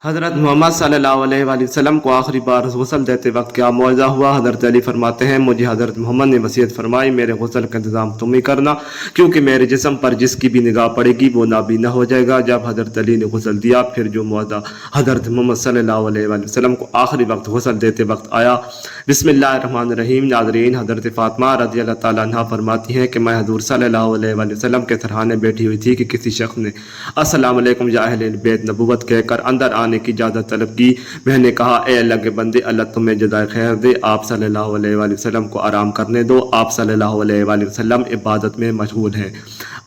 हज़रत मोहम्मद सल्लल्लाहु अलैहि वसल्लम को आखिरी बार गुस्ल देते वक्त क्या मौज़ा हुआ। हज़रत अली फरमाते हैं, मुझे हज़रत मोहम्मद ने वसीयत फरमाई मेरे गुस्ल का इंतज़ाम तुम ही करना, क्योंकि मेरे जिस्म पर जिसकी भी निगाह पड़ेगी वो नाबीना हो जाएगा। जब हज़रत अली ने गुस्ल दिया, फिर जो मौज़ा हज़रत मोहम्मद सल्लल्लाहु अलैहि वसल्लम को आखिरी वक्त गुस्ल देते वक्त आया। बिस्मिल्लाहिर्रहमानिर्रहीम। नाज़रीन, हज़रत फ़ातिमा रज़ियल्लाहु तआला अन्हा फरमाती हैं कि मैं हज़ूर सल्लल्लाहु अलैहि वसल्लम के सरहाने बैठी हुई थी कि किसी शख्स ने अस्सलाम अलैकुम या अहले बैत नबूवत कहकर अंदर आने की इजाज़त तलब की। मैंने कहा, ए अल्लाह के बंदे, अल्लाह तुम्हें जज़ाए खैर दे, आप सल्लल्लाहु अलैहि वसल्लम को आराम करने दो, आप सल्लल्लाहु अलैहि वसल्लम इबादत में मशगूल हैं।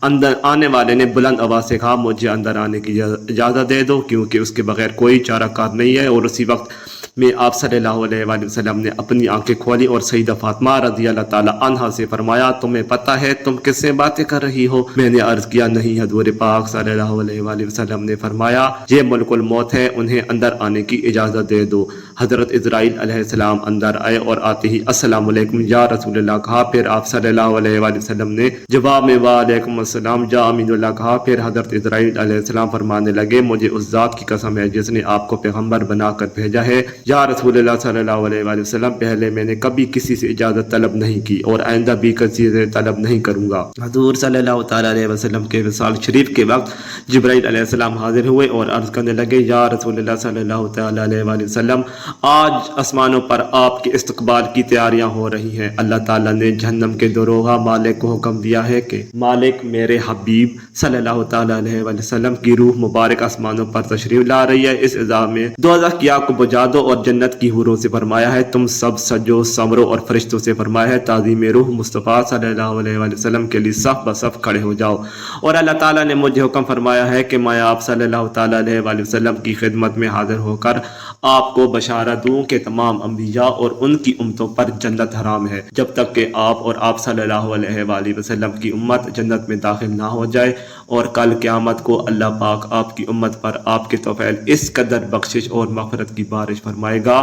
अंदर आने वाले ने बुलंद आवाज़ से कहा, मुझे अंदर आने की इजाज़त दे दो, क्योंकि उसके बगैर कोई चाराकार नहीं है। और उसी वक्त में आप सल्लल्लाहु अलैहि वसल्लम ने अपनी आंखें खोली और सईदा फातिमा रज़ियल्लाहु तआला अन्हा से फरमाया, तुम्हें पता है तुम किससे बातें कर रही हो? मैंने अर्ज किया, नहीं। हज़ूर पाक सल्लल्लाहु अलैहि वसल्लम ने फरमाया, ये मुल्कुल मौत है, उन्हें अंदर आने की इजाज़त दे दो। हज़रत इज़राइल अलैहिस्सलाम अंदर आए और आते ही अस्सलाम अलैकुम या रसूलल्लाह कहा। फिर आप सल्लल्लाहु अलैहि वसल्लम ने जवाब में वालेकुम अस्सलाम या अमीनुल्लाह कहा। फिर हज़रत इज़राइल अलैहिस्सलाम फरमाने लगे, मुझे उस ज़ात की कसम है जिसने आपको पैगम्बर बनाकर भेजा है, या रसूलल्लाह सल्लल्लाहु अलैहि वसल्लम, पहले मैंने कभी किसी से इजाज़त तलब नहीं की और आइंदा भी किसी से तलब नहीं करूँगा। हज़ूर सल्लल्लाहु तआला अलैहि वसल्लम के विसाल शरीफ के वक्त जिब्राइल अलैहिस्सलाम हाजिर हुए और अर्ज़ करने लगे, या रसूलल्लाह सल्लल्लाहु तआला अलैहि वसल्लम, आज आसमानों पर आपके इस्तकबाल की तैयारियां हो रही हैं। अल्लाह ताला ने जहन्नम के दरोगा मालिक को हुक्म दिया है कि मालिक, मेरे हबीब सल्लल्लाहु तआला अलैहि वसल्लम की रूह मुबारक आसमानों पर तशरीफ ला रही है। इस इज़ा में दोज़ख की आग को बुझा दो और जन्नत की हूरों से फरमाया है, तुम सब सजो समरो, और फरिश्तों से फरमाया है, ताज़ीम रूह मुस्तफ़ा सल्लल्लाहु अलैहि वसल्लम के लिए सफ ब सफ खड़े हो जाओ। और अल्लाह ताला ने मुझे हुक्म फरमाया है कि मैं आप सल्लल्लाहु तआला अलैहि वसल्लम की खिदमत में हाजिर होकर आपको बशारत दूं कि तमाम अंबिया और उनकी उम्मतों पर जन्नत हराम है, जब तक कि आप और आप सल्लल्लाहु अलैहि वसल्लम की उम्मत जन्नत में दाखिल ना हो जाए। और कल क़यामत को अल्लाह पाक आपकी उम्मत पर आपके तौफैल इस कदर बख्शिश और मग़फ़िरत की बारिश फरमाएगा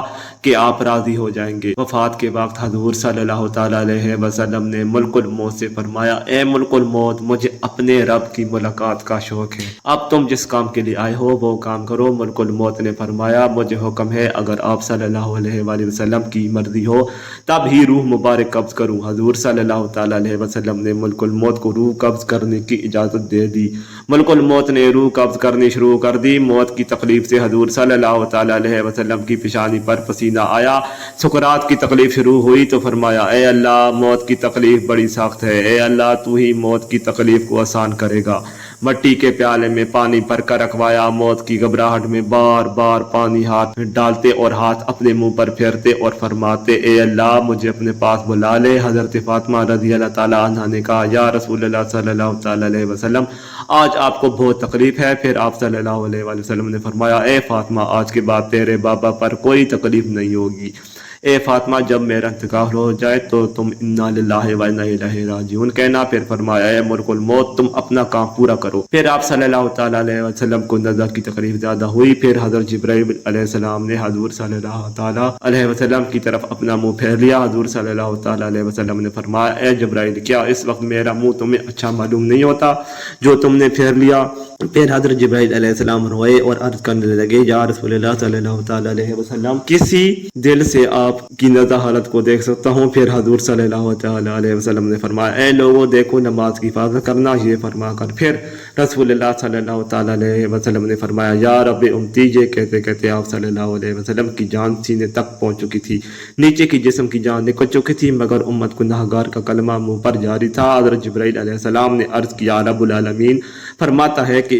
कि आप राज़ी हो जाएंगे। वफ़ात के वक्त हज़ूर सल्लल्लाहु तआला अलैहि वसल्लम ने मुल्कुल मौत से फरमाया, ए मुल्कुल मौत, मुझे अपने रब की मुलाकात का शौक़ है, अब तुम जिस काम के लिए आए हो वो काम करो। मुल्कुल मौत ने फरमाया, मुझे हुक्म है अगर आप सल्लल्लाहु अलैहि वसल्लम की मर्ज़ी हो तब ही रूह मुबारक कब्ज़ करूँ। हज़ूर सल्लल्लाहु तआला अलैहि वसल्लम ने मुल्कुल मौत को रूह कब्ज़ करने की इजाज़त दे दी। मुल्कुल मौत ने रूह कब्ज़ करनी शुरू कर दी। मौत की तकलीफ से हज़ूर सल्लल्लाहु तआला अलैहि वसल्लम की पेशानी पर पसीना आया। सुकरात की तकलीफ शुरू हुई तो फरमाया, ए अल्लाह, मौत की तकलीफ बड़ी सख्त है, ए अल्लाह, तू ही मौत की तकलीफ को आसान करेगा। मट्टी के प्याले में पानी भर कर रखवाया। मौत की घबराहट में बार बार पानी हाथ में डालते और हाथ अपने मुंह पर फेरते और फरमाते, ए अल्लाह, मुझे अपने पास बुला ले। हज़रत फ़ातिमा रज़ियल्लाहु तआला अन्हा ने कहा, या रसूलल्लाह सल्लल्लाहु तआला अलैहि वसल्लम, आज आपको बहुत तकलीफ है। फिर आप सल्लल्लाहु अलैहि वसल्लम ने फरमाया, ए फ़ातिमा, आज के बाद तेरे बाबा पर कोई तकलीफ नहीं होगी। ए फ़ातिमा, जब मेरा इंतकाल हो जाए तो तुम इन्ना लिल्लाहि व इन्ना इलैहि राजिऊन कहना। फिर फरमाया, ए मुल्कुल मौत, तुम अपना काम पूरा करो। फिर आप सल्लल्लाहु तआला अलैहि वसल्लम को नज़ा की तकलीफ ज़्यादा हुई। फिर हज़रत जिब्राइल अलैहिस्सलाम ने हज़ूर सल्लल्लाहु तआला अलैहि वसल्लम की तरफ अपना मुंह फेर लिया। हज़ूर सल्लल्लाहु तआला अलैहि वसल्लम ने फरमाया, ए जिब्राइल, क्या इस वक्त मेरा मुंह तुम्हें अच्छा मालूम नहीं होता जो तुमने फेर लिया? फिर हज़रत जिब्राइल अलैहिस्सलाम रोए और अर्ज करने लगे, या रसूलल्लाह सल्लल्लाहु तआला अलैहि वसल्लम, किसी दिल से आपकी नज़ा हालत को देख सकता हूँ? फिर हज़ूर सल्लल्लाहु तआला अलैहि वसल्लम ने फरमाया, ए लोगों, देखो, नमाज की हिफाजत करना। ये फरमा कर फिर रसूलुल्लाह सल्लल्लाहु तआला अलैहि वसल्लम ने फरमाया, या रब्बे उम्मती। ये कहते कहते आप सल्लल्लाहु अलैहि वसल्लम की जान सीने तक पहुँच चुकी थी, नीचे की जिस्म की जान निकल चुकी थी, मगर उम्मत गुनाहगार का कलमा मुँह पर जारी था। हज़रत जिब्राइल अलैहिस्सलाम ने अर्ज़ किया, रब्बुल आलमीन फरमाता है कि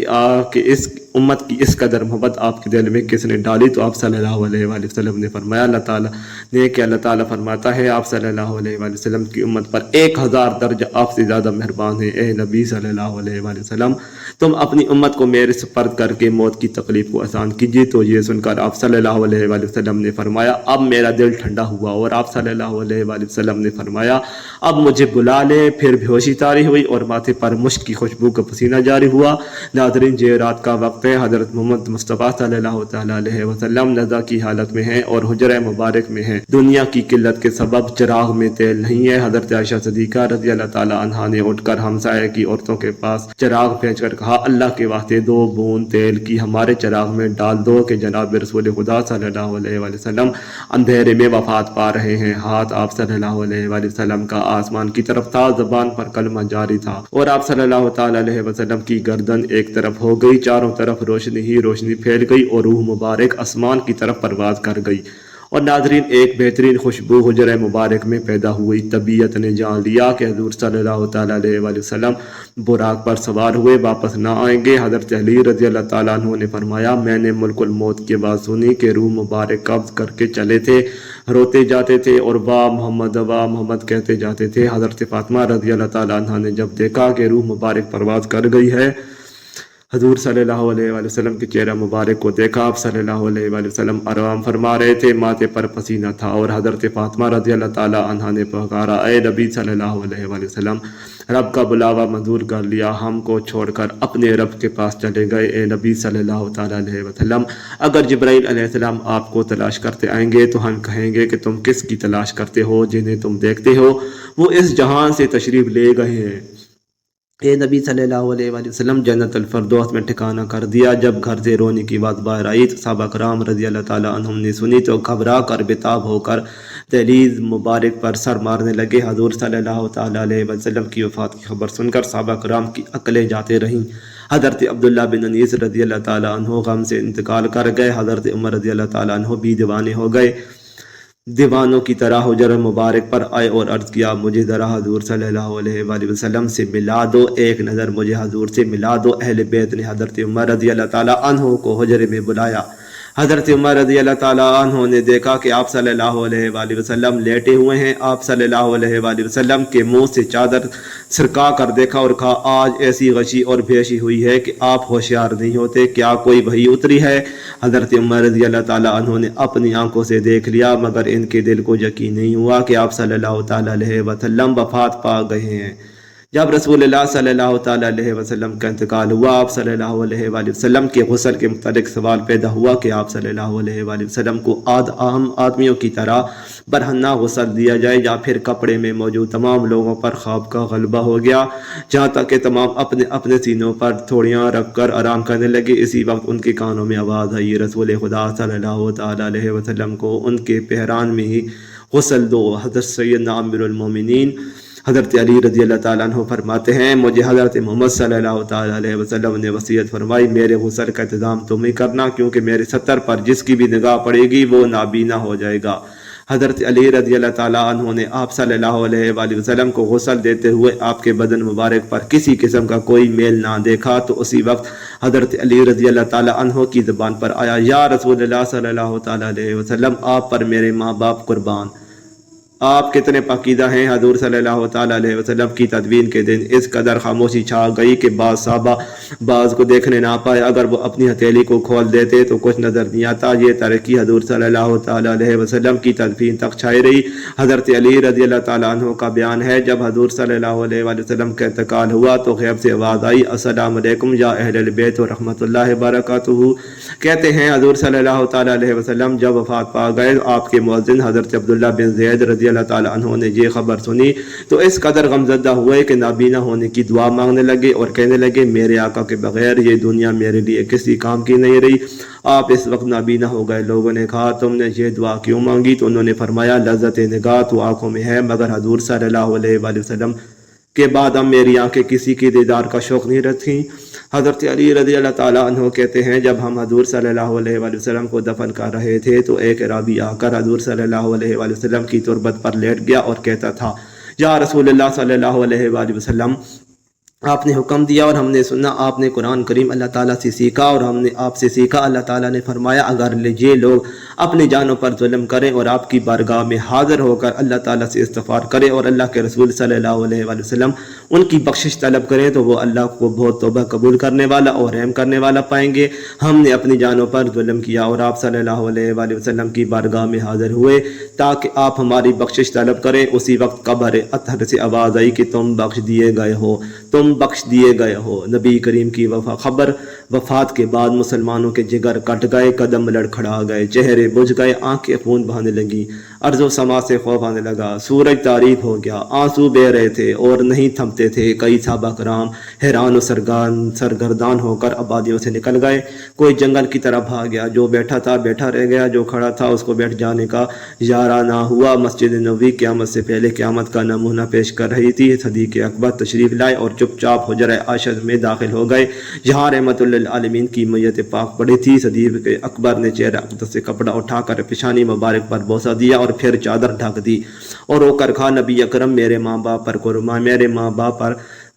इस उम्मत की इस कदर मोहब्बत आपके दिल में किसने डाली? तो आप सल्लल्लाहु अलैहि वसल्लम ने फरमाया, अल्लाह ताला ने, कि अल्लाह ताला फरमाता है, आप सल्लल्लाहु अलैहि वसल्लम की उम्मत पर 1000 दर्जा आपसे ज़्यादा मेहरबान है। ए नबी सल्लल्लाहु अलैहि वसल्लम, तुम अपनी उम्मत को मेरे सुपर्द करके मौत की तकलीफ को आसान कीजिए। तो ये सुनकर आप सल्लल्लाहु अलैहि वसल्लम ने फरमाया, अब मेरा दिल ठंडा हुआ। और आप सल्लल्लाहु अलैहि वसल्लम ने फरमाया, अब मुझे बुला ले। फिर बेहोशी तारी हुई और माथे पर मुश्क की खुशबू का पसीना जारी हुआ। नाज़रीन, ये रात का वक्त पे हज़रत मोहम्मद मुस्तफ़ा सल्लल्लाहु अलैहि वसल्लम नज़ा की हालत में हैं और हुजरा मुबारक में हैं। दुनिया की किल्लत के सबब चिराग में तेल नहीं है। हज़रत आयशा सिद्दीक़ा रज़ी अल्लाह ताला अन्हा ने उठकर हमसाये की औरतों के पास चिराग भेजकर कहा, अल्लाह के वास्ते 2 बूंद तेल की हमारे चिराग में डाल दो कि जनाब रसूल खुदा सल्लल्लाहु अलैहि वसल्लम अंधेरे में वफात पा रहे हैं। हाथ आप सल्लल्लाहु अलैहि वसल्लम का आसमान की तरफ था, ज़बान पर कलमा जारी था और आप सल्लल्लाहु ताला अलैहि वसल्लम की गर्दन एक तरफ हो गई। चारों तरफ रोशनी ही रोशनी फैल गई और रूह मुबारक आसमान की तरफ परवाज कर गई। और नाजरीन, एक बेहतरीन खुशबू हुजरा मुबारक में पैदा हुई। तबीयत ने जान लिया कि हजूर सल्लल्लाहु ताला अलैहि वसल्लम बुराक पर सवार हुए वापस ना आएंगे। हज़रत अली रज़ी अल्लाह ताला अन्हु ने फरमाया, मैंने मुल्कुल मौत की बात सुनी कि रूह मुबारक कब्ज़ करके चले थे, रोते जाते थे और वाह मोहम्मद कहते जाते थे। हज़रत फातिमा रज़ी अल्लाह ताला अन्हा ने जब देखा कि रूह मुबारक परवाज कर गई है, हजूर सल्लल्लाहु अलैहि वसल्लम के चेहरा मुबारक को देखा। आप सल्लल्लाहु अलैहि वसल्लम आराम फरमा रहे थे, माथे पर पसीना था और हज़रत फातिमा रज़ी अल्लाह ताला अन्हा ने पुकारा, ए नबी सल्लल्लाहु अलैहि वसल्लम, रब का बुलावा मंजूर कर लिया, हमको छोड़कर अपने रब के पास चले गए। ए नबी सल्लल्लाहु ताला अलैहि वसल्लम, अगर जिब्राइल अलैहिस्सलाम आपको तलाश करते आएंगे तो हम कहेंगे कि तुम किसकी तलाश करते हो? जिन्हें तुम देखते हो वो इस जहान से तशरीफ़ ले गए हैं। ए नबी सल्लल्लाहु अलैहि वसल्लम, जन्नतुल फिरदौस में ठिकाना कर दिया। जब घर से रोने की बात बाहर आई तो सहाबा कराम रज़ी अल्लाह ताला अन्हुम ने सुनी तो घबरा कर बेताब होकर दहलीज मुबारक पर सर मारने लगे। हजूर सल्लल्लाहु ताला अलैहि वसल्लम की वफ़ात की खबर सुनकर सहाबा कराम की अकलें जाते रहीं। हज़रत अब्दुल्ला बिन अनीस रज़ी अल्लाह ताला अन्हु गम से इंतकाल कर गए। हज़रत उमर रज़ी अल्लाह ताला अन्हु भी दीवाने हो गए। दीवानों की तरह हुजरा मुबारक पर आए और अर्ज़ किया, मुझे ज़रा हजूर सल्लल्लाहु अलैहि वसल्लम से मिला दो, एक नज़र मुझे हजूर से मिला दो। अहले बैत ने हज़रत उमर रज़ी अल्लाह ताला अन्हु को हुजरे में बुलाया। हज़रत उमर रज़ी अल्लाह ताला अन्हु ने देखा कि आप सल्लल्लाहु अलैहि वसल्लम लेटे हुए हैं। आप सल्लल्लाहु अलैहि वसल्लम के मुंह से चादर सरका कर देखा और कहा, आज ऐसी गशी और बेशी हुई है कि आप होशियार नहीं होते, क्या कोई वही उतरी है? हज़रत उमर रज़ी अल्लाह ताला अन्हु ने अपनी आंखों से देख लिया, मगर इनके दिल को यकीन नहीं हुआ कि आप सल्लल्लाहु ताला अलैहि वसल्लम वफात पा गए हैं। जब रसूलुल्लाह सल्लल्लाहु ताला अलैहि वसल्लम का इंतकाल हुआ, आप सल्लल्लाहु अलैहि वसल्लम के गुस्ल के मुतालिक सवाल पैदा हुआ कि आप सल्लल्लाहु अलैहि वसल्लम को आम आदमियों की तरह बरहन्ना गुस्ल दिया जाए या फिर कपड़े में मौजूद तमाम लोगों पर ख्वाब का गलबा हो गया, जहाँ तक कि तमाम अपने अपने सीनों पर थोड़ियाँ रख कर आराम करने लगे। इसी वक्त उनके कानों में आवाज़ आई, रसूल खुदा सल्लल्लाहु ताला अलैहि वसल्लम को उनके पहरान में ही गुस्ल दो। हज़रत सैयदना अमीरुल मोमिनीन हज़रत अली रज़ी अल्लाह ताला अन्हु फरमाते हैं, मुझे हज़रत मोहम्मद सल्लल्लाहु ताला अलैहि वसल्लम ने वसीयत फरमाई, मेरे गुस्ल का इंतज़ाम तुम ही करना, क्योंकि मेरे सत्तर पर जिसकी भी निगाह पड़ेगी वो नाबीना हो जाएगा। हज़रत अली रज़ी अल्लाह ताला अन्हु ने आप सल्लल्लाहु अलैहि वसल्लम को गुस्ल देते हुए आपके बदन मुबारक पर किसी किस्म का कोई मेल ना देखा तो उसी वक्त हज़रत अली रज़ी अल्लाह ताला अन्हु की ज़बान पर आया, या रसूलुल्लाह सल्लल्लाहु ताला अलैहि वसल्लम, आप पर मेरे माँ बाप कुर्बान, आप कितने पाकीज़ा हैं। हजूर सल्लल्लाहु ताला अलैहि वसल्लम की तदवीन के दिन इस कदर खामोशी छा गई कि बाज़ साहबा बाज़ को देखने ना पाए। अगर वो अपनी हथेली को खोल देते तो कुछ नज़र नहीं आता। ये तरक्की हजूर सल्लल्लाहु ताला अलैहि वसल्लम की तदवीन तक छाई रही। हज़रत अली रज़ी अल्लाह ताला अन्हु का बयान है, जब हजूर सल्लल्लाहु अलैहि वसल्लम का इंतकाल हुआ तो गैब से आवाज़ आई, अस्सलामु अलैकुम या अहलल बैत व रहमतुल्लाहि व बरकातुहू। कहते हैं हजूर सल्लल्लाहु ताला अलैहि वसल्लम जब वफात पा गए तो आपके मुअज्जिन हज़रत अब्दुल्ला बिन ज़ैद रज़ी अल्लाह ताला अन्हु ने ये खबर सुनी तो इस कदर गमज़दा हुए कि नाबीना होने की दुआ मांगने लगे और कहने लगे, मेरे आका के बगैर ये दुनिया मेरे लिए किसी काम की नहीं रही। आप इस वक्त नाबीना हो गए। लोगों ने कहा, तुमने ये दुआ क्यों मांगी? तो उन्होंने फरमाया, लज़्ज़त निगाह तो आँखों में है, मगर हजूर सल्लल्लाहु अलैहि वसल्लम के बाद अब मेरी आंखें किसी के दीदार का शौक़ नहीं रखीं। हज़रत अली रज़ी अल्लाह ताला अन्हु कहते हैं, जब हम हजूर सल्लल्लाहु अलैहि वसल्लम को दफन कर रहे थे तो एक रावी आकर हजूर सल्लल्लाहु अलैहि वसल्लम की तुरबत पर लेट गया और कहता था, या रसूलुल्लाह सल्लल्लाहु अलैहि वसल्लम, आपने हुक्म दिया और हमने सुना, आपने कुरान करीम अल्लाह ताला से सीखा और हमने आपसे सीखा। अल्लाह ताला ने फरमाया, अगर ये लोग अपनी जानों पर जुल्म करें और आपकी बारगाह में हाजिर होकर अल्लाह ताला से इस्तिग़फ़ार करें और अल्लाह के रसूल सल्लल्लाहु अलैहि वसल्लम उनकी बख्शिश तलब करें तो वो अल्लाह को बहुत तौबा कबूल करने वाला और रहम करने वाला पाएंगे। हमने अपनी जानों पर जुल्म किया और आप सल्लल्लाहु अलैहि वसल्लम की बारगाह में हाजिर हुए ताकि आप हमारी बख्शिश तलब करें। उसी वक्त कब्र अतहर से आवाज़ आई कि तुम बख्श दिए गए हो, तुम बख्श दिए गए हो। नबी करीम की वफा खबर वफात के बाद मुसलमानों के जिगर कट गए, कदम लड़खड़ा गए, चेहरे बुझ गए, आंखें खून बहाने लगी, अर्ज़ो समा से खौफ आने लगा, सूरज तारीक हो गया, आंसू बह रहे थे और नहीं थमते थे। कई सहाबा कराम हैरान और सरगर्दान होकर आबादियों से निकल गए। कोई जंगल की तरफ भाग गया, जो बैठा था बैठा रह गया, जो खड़ा था उसको बैठ जाने का इजारा ना हुआ। मस्जिद नबवी क़यामत से पहले क़यामत का नमूना पेश कर रही थी। सदीक़ अकबर तशरीफ़ लाए और चुपचाप हुजरा आयशा में दाखिल हो गए, जहाँ रहमतुल लिल आलमीन की मैयत पाक पड़ी थी। सदीक़ अकबर ने चेहरे अक़दस से कपड़ा उठाकर पेशानी मुबारक पर बोसा दिया और फिर चादर ढक दी और रोकर कहा, नबी अकरम मेरे माँ बाप पर कुर्बान,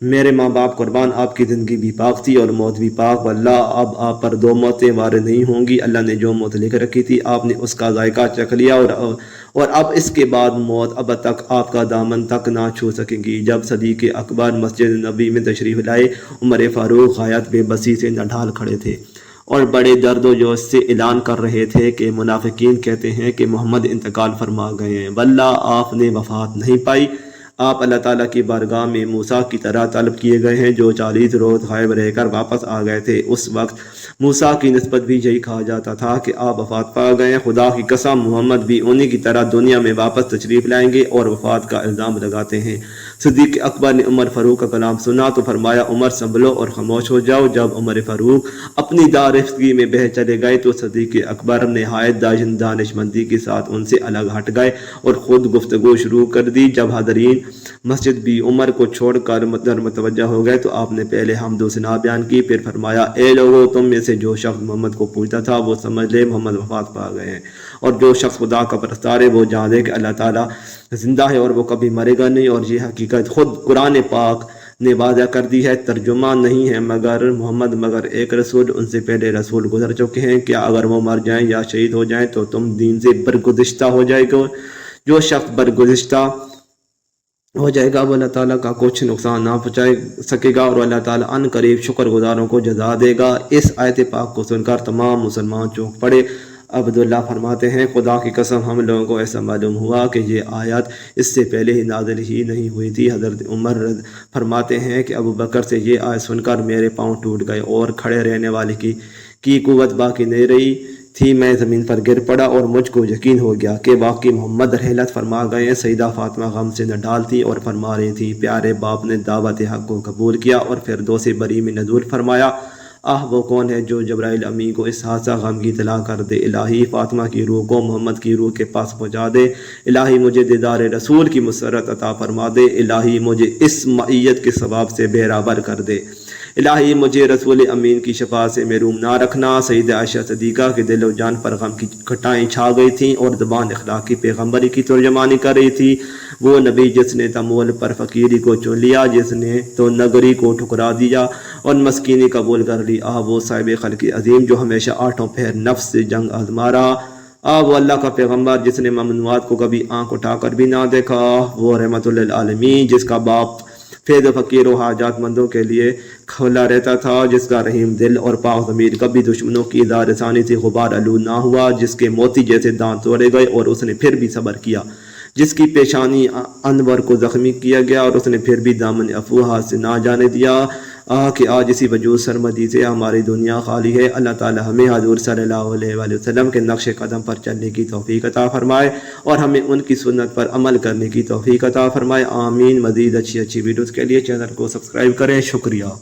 मेरे माँ बाप कुर्बान, आपकी ज़िंदगी भी पाक थी और मौत भी पाक। वल्लाह अब आप पर दो मौतें वारिद नहीं होंगी। अल्लाह ने जो मौत लिख रखी थी आपने उसका जायका चख लिया और अब इसके बाद मौत अब तक आपका दामन तक ना छू सकेगी। जब सदीक़ अकबर मस्जिद नबी में तशरीफ़ लाए, उमर फ़ारूक गायत बेबसी से नढाल खड़े थे और बड़े दर्द व जोश से ऐलान कर रहे थे कि मुनाफिकीन कहते हैं कि मोहम्मद इंतकाल फरमा गए हैं। वल्लाह आपने वफ़ात नहीं पाई, आप अल्लाह ताला की बारगाह में मूसा की तरह तलब किए गए हैं, जो 40 रोज़ गायब रहकर वापस आ गए थे। उस वक्त मूसा की निस्बत भी यही कहा जाता था कि आप वफ़ात पा गए हैं। खुदा की कसम मोहम्मद भी उन्हीं की तरह दुनिया में वापस तशरीफ़ लाएंगे और वफ़ात का इल्ज़ाम लगाते हैं। सिद्दीक़ अकबर ने उमर फ़ारूक का कलाम सुना तो फरमाया, उमर संभलो और खामोश हो जाओ। जब उमर फ़ारूक अपनी दारिफ्तगी में बह चले गए तो सिद्दीक़ अकबर नहायत दानिशमंदी के साथ उनसे अलग हट गए और ख़ुद गुफ्तगू शुरू कर दी। जब हाज़रीन मस्जिद भी उमर को छोड़कर मतवज्जा हो गए तो आपने पहले हमदो सना बयान की, फिर फरमाया, ए लोगो, तुम में से जो शख्स मोहम्मद को पूछता था वो समझ ले मोहम्मद वफ़ात पा गए हैं, और जो शख्स खुदा का परस्तार है वो जान ले कि अल्लाह ताला जिंदा है और वो कभी मरेगा नहीं। और ये हकीकत खुद कुरान पाक ने वादा कर दी है। तर्जुमा नहीं है मगर मोहम्मद मगर एक रसूल, उनसे पहले रसूल गुजर चुके हैं। क्या अगर वो मर जाएं या शहीद हो जाएं तो तुम दीन से बरगुज़िश्ता हो जाएगा? जो शख्स बरगुज़िश्ता हो जाएगा वो अल्लाह ताला का कुछ नुकसान ना पहुँचा सकेगा और अल्लाह ताला अन करीब शुक्रगुजारों को जजा देगा। इस आयत पाक को सुनकर तमाम मुसलमान चौंक पड़े। अब्दुल्ला फरमाते हैं, खुदा की कसम हम लोगों को ऐसा मालूम हुआ कि ये आयत इससे पहले ही नाज़िल ही नहीं हुई थी। हज़रत उमर फरमाते हैं कि अबू बकर से ये आयत सुनकर मेरे पाँव टूट गए और खड़े रहने वाले की कुव्वत बाकी नहीं रही थी। मैं ज़मीन पर गिर पड़ा और मुझको यकीन हो गया कि वाकई मोहम्मद रहलत फरमा गए हैं। सईदा फातिमा गम से नडाल थी और फरमा रही थी, प्यारे बाप ने दावत हक़ को कबूल किया और फिर दो से बरी में नजूर फरमाया। आह वो कौन है जो जब्राइल अमी को इस हादसा गम की इतला कर दे। इलाही फातिमा की रूह को मोहम्मद की रूह के पास पहुँचा दे। इलाही मुझे दीदार रसूल की मुसरत अता फरमा दे। इलाही मुझे इस मईयत के सवाब से बेराबर कर दे। इलाही मुझे रसूल अमीन की शफा से महरूम ना रखना। सईदा आयशा सदीक़ा के दिल और जान पर गम की घटाएँ छा गई थीं और ज़बान अखलाकी पैगम्बरी की तर्जमानी कर रही थी। वो नबी जिसने तमोल पर फ़कीरी को चुन लिया, जिसने तो नगरी को ठुकरा दिया और मस्कीनी कबूल कर ली। आह वो साहिब खल्क़ अज़ीम जो हमेशा आठों पहर नफ्स से जंग आज़मा रहा। वो अल्लाह का पैगम्बर जिसने ममनुआत को कभी आँख उठाकर भी ना देखा। वो रहमतुल लिल आलमीन जिसका बाप फैज़ फ़कीर और हाजातमंदों के लिए खुला रहता था, जिसका रहीम दिल और पाक ज़मीर कभी दुश्मनों की इज़हार-ए-रसानी से गुबार आलूद ना हुआ, जिसके मोती जैसे दांत तोड़े गए और उसने फिर भी सब्र किया, जिसकी पेशानी अनवर को ज़ख्मी किया गया और उसने फिर भी दामन अफू हाथ से ना जाने दिया। कि आज इसी वजूद सरमदी से हमारी दुनिया खाली है। अल्लाह ताला हमें हज़ूर सल्लल्लाहु अलैहि वसल्लम के नक्श कदम पर चलने की तौफीक अता फरमाए और हमें उनकी सुन्नत पर अमल करने की तौफीक अता फरमाए। आमीन। मज़ीद अच्छी वीडियोज़ के लिए चैनल को सब्सक्राइब करें। शुक्रिया।